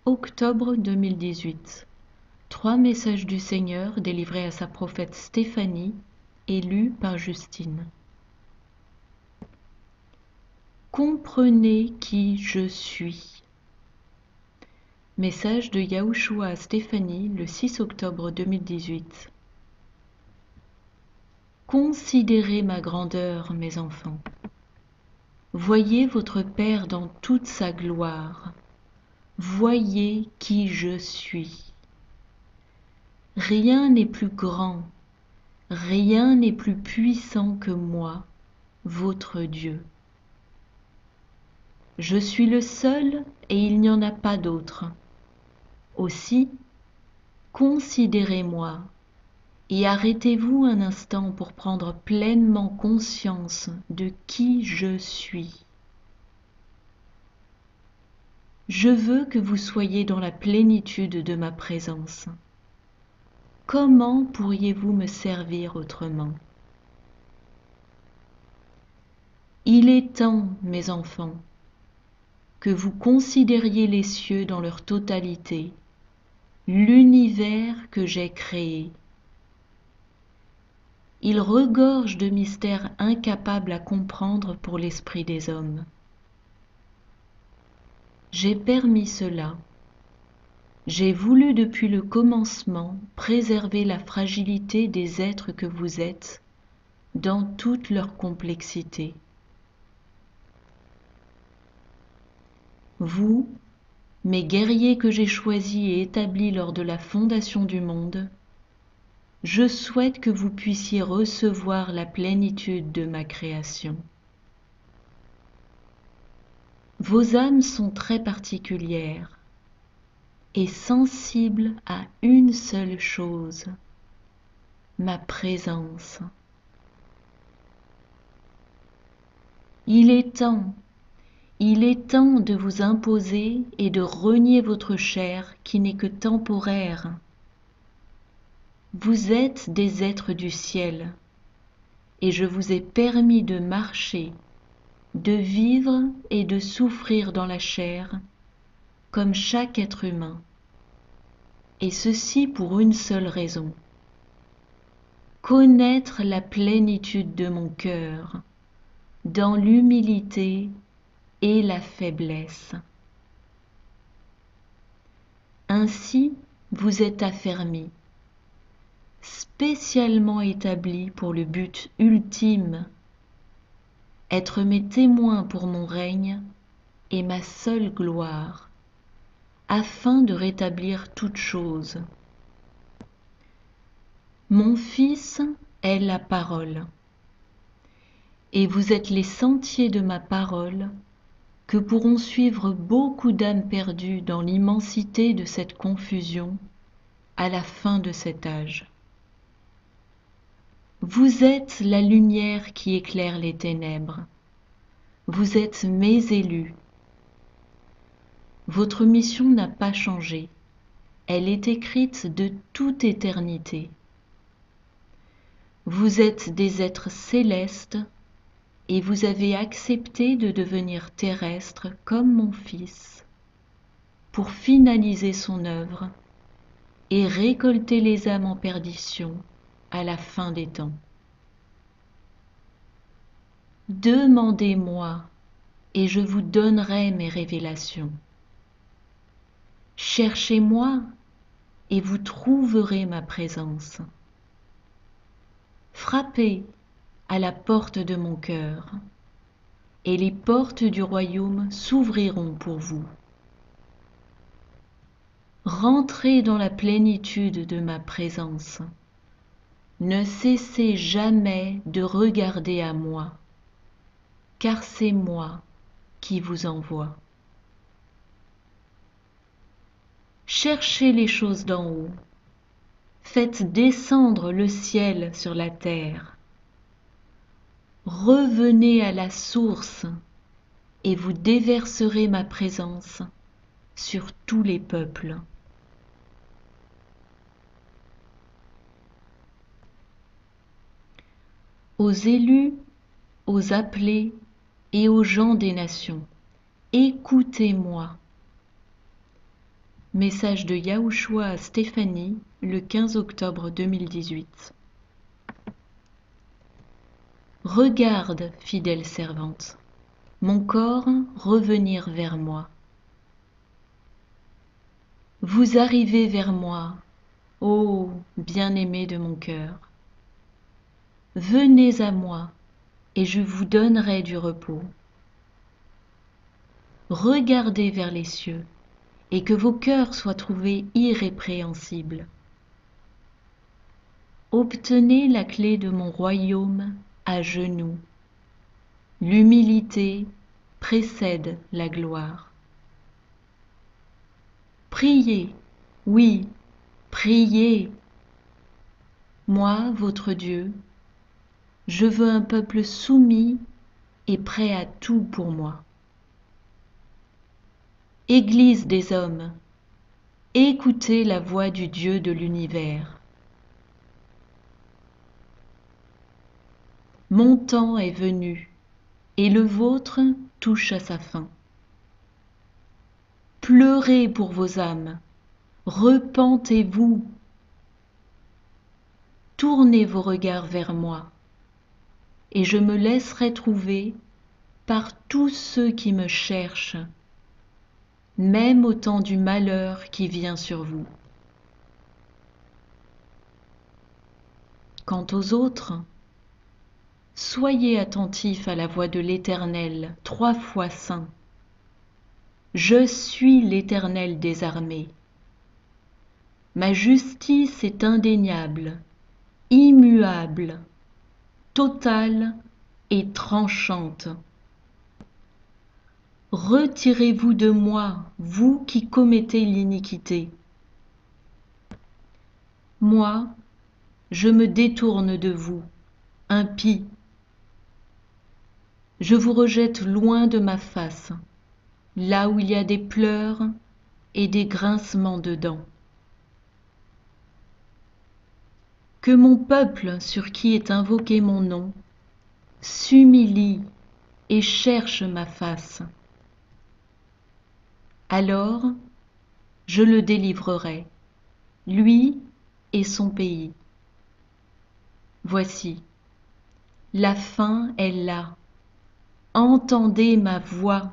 Octobre 2018. 3 messages du Seigneur délivrés à sa prophète Stéphanie et lus par Justine. Comprenez qui je suis. Message de Yahushua à Stéphanie le 6 octobre 2018. Considérez ma grandeur, mes enfants. Voyez votre Père dans toute sa gloire. Voyez qui je suis. Rien n'est plus grand, rien n'est plus puissant que moi, votre Dieu. Je suis le seul et il n'y en a pas d'autre. Aussi, considérez-moi et arrêtez-vous un instant pour prendre pleinement conscience de qui je suis. Je veux que vous soyez dans la plénitude de ma présence. Comment pourriez-vous me servir autrement? Il est temps, mes enfants, que vous considériez les cieux dans leur totalité, l'univers que j'ai créé. Il regorge de mystères incapables à comprendre pour l'esprit des hommes. J'ai permis cela. J'ai voulu depuis le commencement préserver la fragilité des êtres que vous êtes dans toute leur complexité. Vous, mes guerriers que j'ai choisis et établis lors de la fondation du monde, je souhaite que vous puissiez recevoir la plénitude de ma création. Vos âmes sont très particulières et sensibles à une seule chose, ma présence. Il est temps de vous imposer et de renier votre chair qui n'est que temporaire. Vous êtes des êtres du ciel et je vous ai permis de marcher, de vivre et de souffrir dans la chair comme chaque être humain, et ceci pour une seule raison: connaître la plénitude de mon cœur dans l'humilité et la faiblesse. Ainsi, vous êtes affermis, spécialement établis pour le but ultime, être mes témoins pour mon règne et ma seule gloire, afin de rétablir toutes choses. Mon Fils est la parole, et vous êtes les sentiers de ma parole que pourront suivre beaucoup d'âmes perdues dans l'immensité de cette confusion à la fin de cet âge. Vous êtes la lumière qui éclaire les ténèbres. Vous êtes mes élus. Votre mission n'a pas changé. Elle est écrite de toute éternité. Vous êtes des êtres célestes et vous avez accepté de devenir terrestre comme mon Fils pour finaliser son œuvre et récolter les âmes en perdition à la fin des temps. Demandez-moi et je vous donnerai mes révélations. Cherchez-moi et vous trouverez ma présence. Frappez à la porte de mon cœur et les portes du royaume s'ouvriront pour vous. Rentrez dans la plénitude de ma présence. Ne cessez jamais de regarder à moi, car c'est moi qui vous envoie. Cherchez les choses d'en haut. Faites descendre le ciel sur la terre. Revenez à la source et vous déverserez ma présence sur tous les peuples. Aux élus, aux appelés et aux gens des nations, écoutez-moi. Message de Yahushua à Stéphanie, le 15 octobre 2018. Regarde, fidèle servante, mon corps revenir vers moi. Vous arrivez vers moi, ô bien-aimé de mon cœur. Venez à moi, et je vous donnerai du repos. Regardez vers les cieux, et que vos cœurs soient trouvés irrépréhensibles. Obtenez la clé de mon royaume à genoux. L'humilité précède la gloire. Priez, oui, priez. Moi, votre Dieu, je veux un peuple soumis et prêt à tout pour moi. Église des hommes, écoutez la voix du Dieu de l'univers. Mon temps est venu, et le vôtre touche à sa fin. Pleurez pour vos âmes, repentez-vous. Tournez vos regards vers moi, et je me laisserai trouver par tous ceux qui me cherchent, même au temps du malheur qui vient sur vous. Quant aux autres, soyez attentifs à la voix de l'Éternel, 3 fois saint. Je suis l'Éternel des armées. Ma justice est indéniable, immuable, totale et tranchante. Retirez-vous de moi, vous qui commettez l'iniquité. Moi, je me détourne de vous, impie. Je vous rejette loin de ma face, là où il y a des pleurs et des grincements de dents. Que mon peuple, sur qui est invoqué mon nom, s'humilie et cherche ma face. Alors, je le délivrerai, lui et son pays. Voici, la fin est là. Entendez ma voix.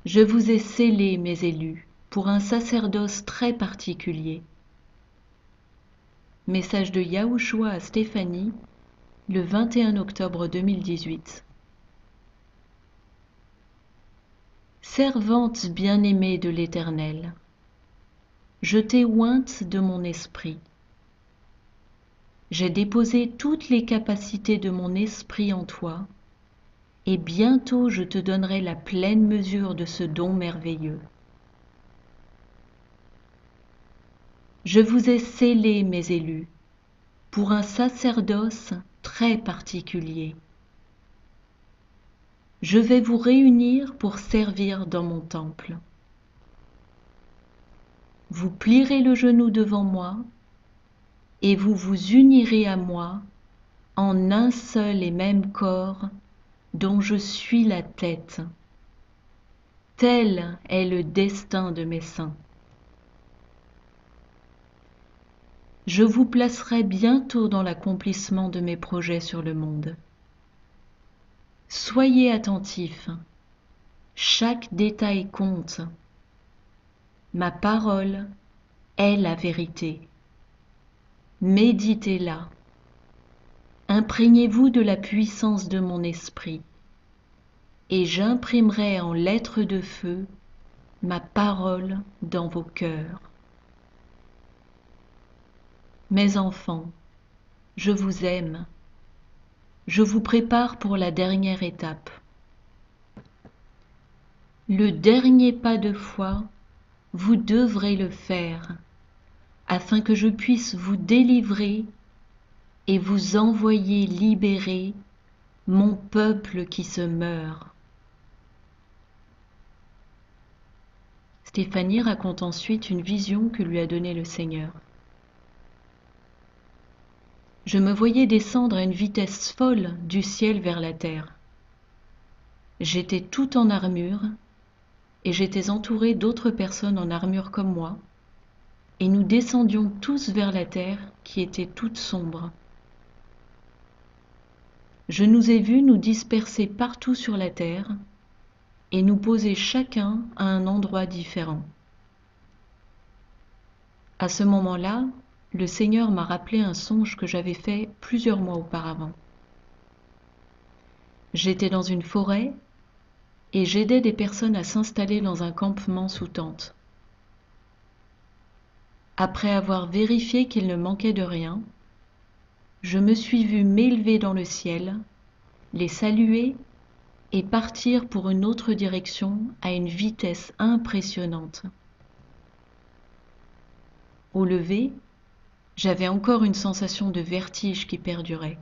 Je vous ai scellés, mes élus, pour un sacerdoce très particulier. Message de Yahushua à Stéphanie, le 21 octobre 2018. Servante bien-aimée de l'Éternel, je t'ai ointe de mon esprit. J'ai déposé toutes les capacités de mon esprit en toi, et bientôt je te donnerai la pleine mesure de ce don merveilleux. Je vous ai scellés, mes élus, pour un sacerdoce très particulier. Je vais vous réunir pour servir dans mon temple. Vous plierez le genou devant moi, et vous vous unirez à moi en un seul et même corps dont je suis la tête. Tel est le destin de mes saints. Je vous placerai bientôt dans l'accomplissement de mes projets sur le monde. Soyez attentifs, chaque détail compte. Ma parole est la vérité. Méditez-la. Imprégnez-vous de la puissance de mon esprit, et j'imprimerai en lettres de feu ma parole dans vos cœurs. Mes enfants, je vous aime. Je vous prépare pour la dernière étape. Le dernier pas de foi, vous devrez le faire, afin que je puisse vous délivrer et vous envoyer libérer mon peuple qui se meurt. Stéphanie raconte ensuite une vision que lui a donnée le Seigneur. Je me voyais descendre à une vitesse folle du ciel vers la terre. J'étais tout en armure et j'étais entourée d'autres personnes en armure comme moi, et nous descendions tous vers la terre qui était toute sombre. Je nous ai vus nous disperser partout sur la terre et nous poser chacun à un endroit différent. À ce moment-là, le Seigneur m'a rappelé un songe que j'avais fait plusieurs mois auparavant. J'étais dans une forêt et j'aidais des personnes à s'installer dans un campement sous tente. Après avoir vérifié qu'il ne manquait de rien, je me suis vue m'élever dans le ciel, les saluer et partir pour une autre direction à une vitesse impressionnante. Au lever, j'avais encore une sensation de vertige qui perdurait.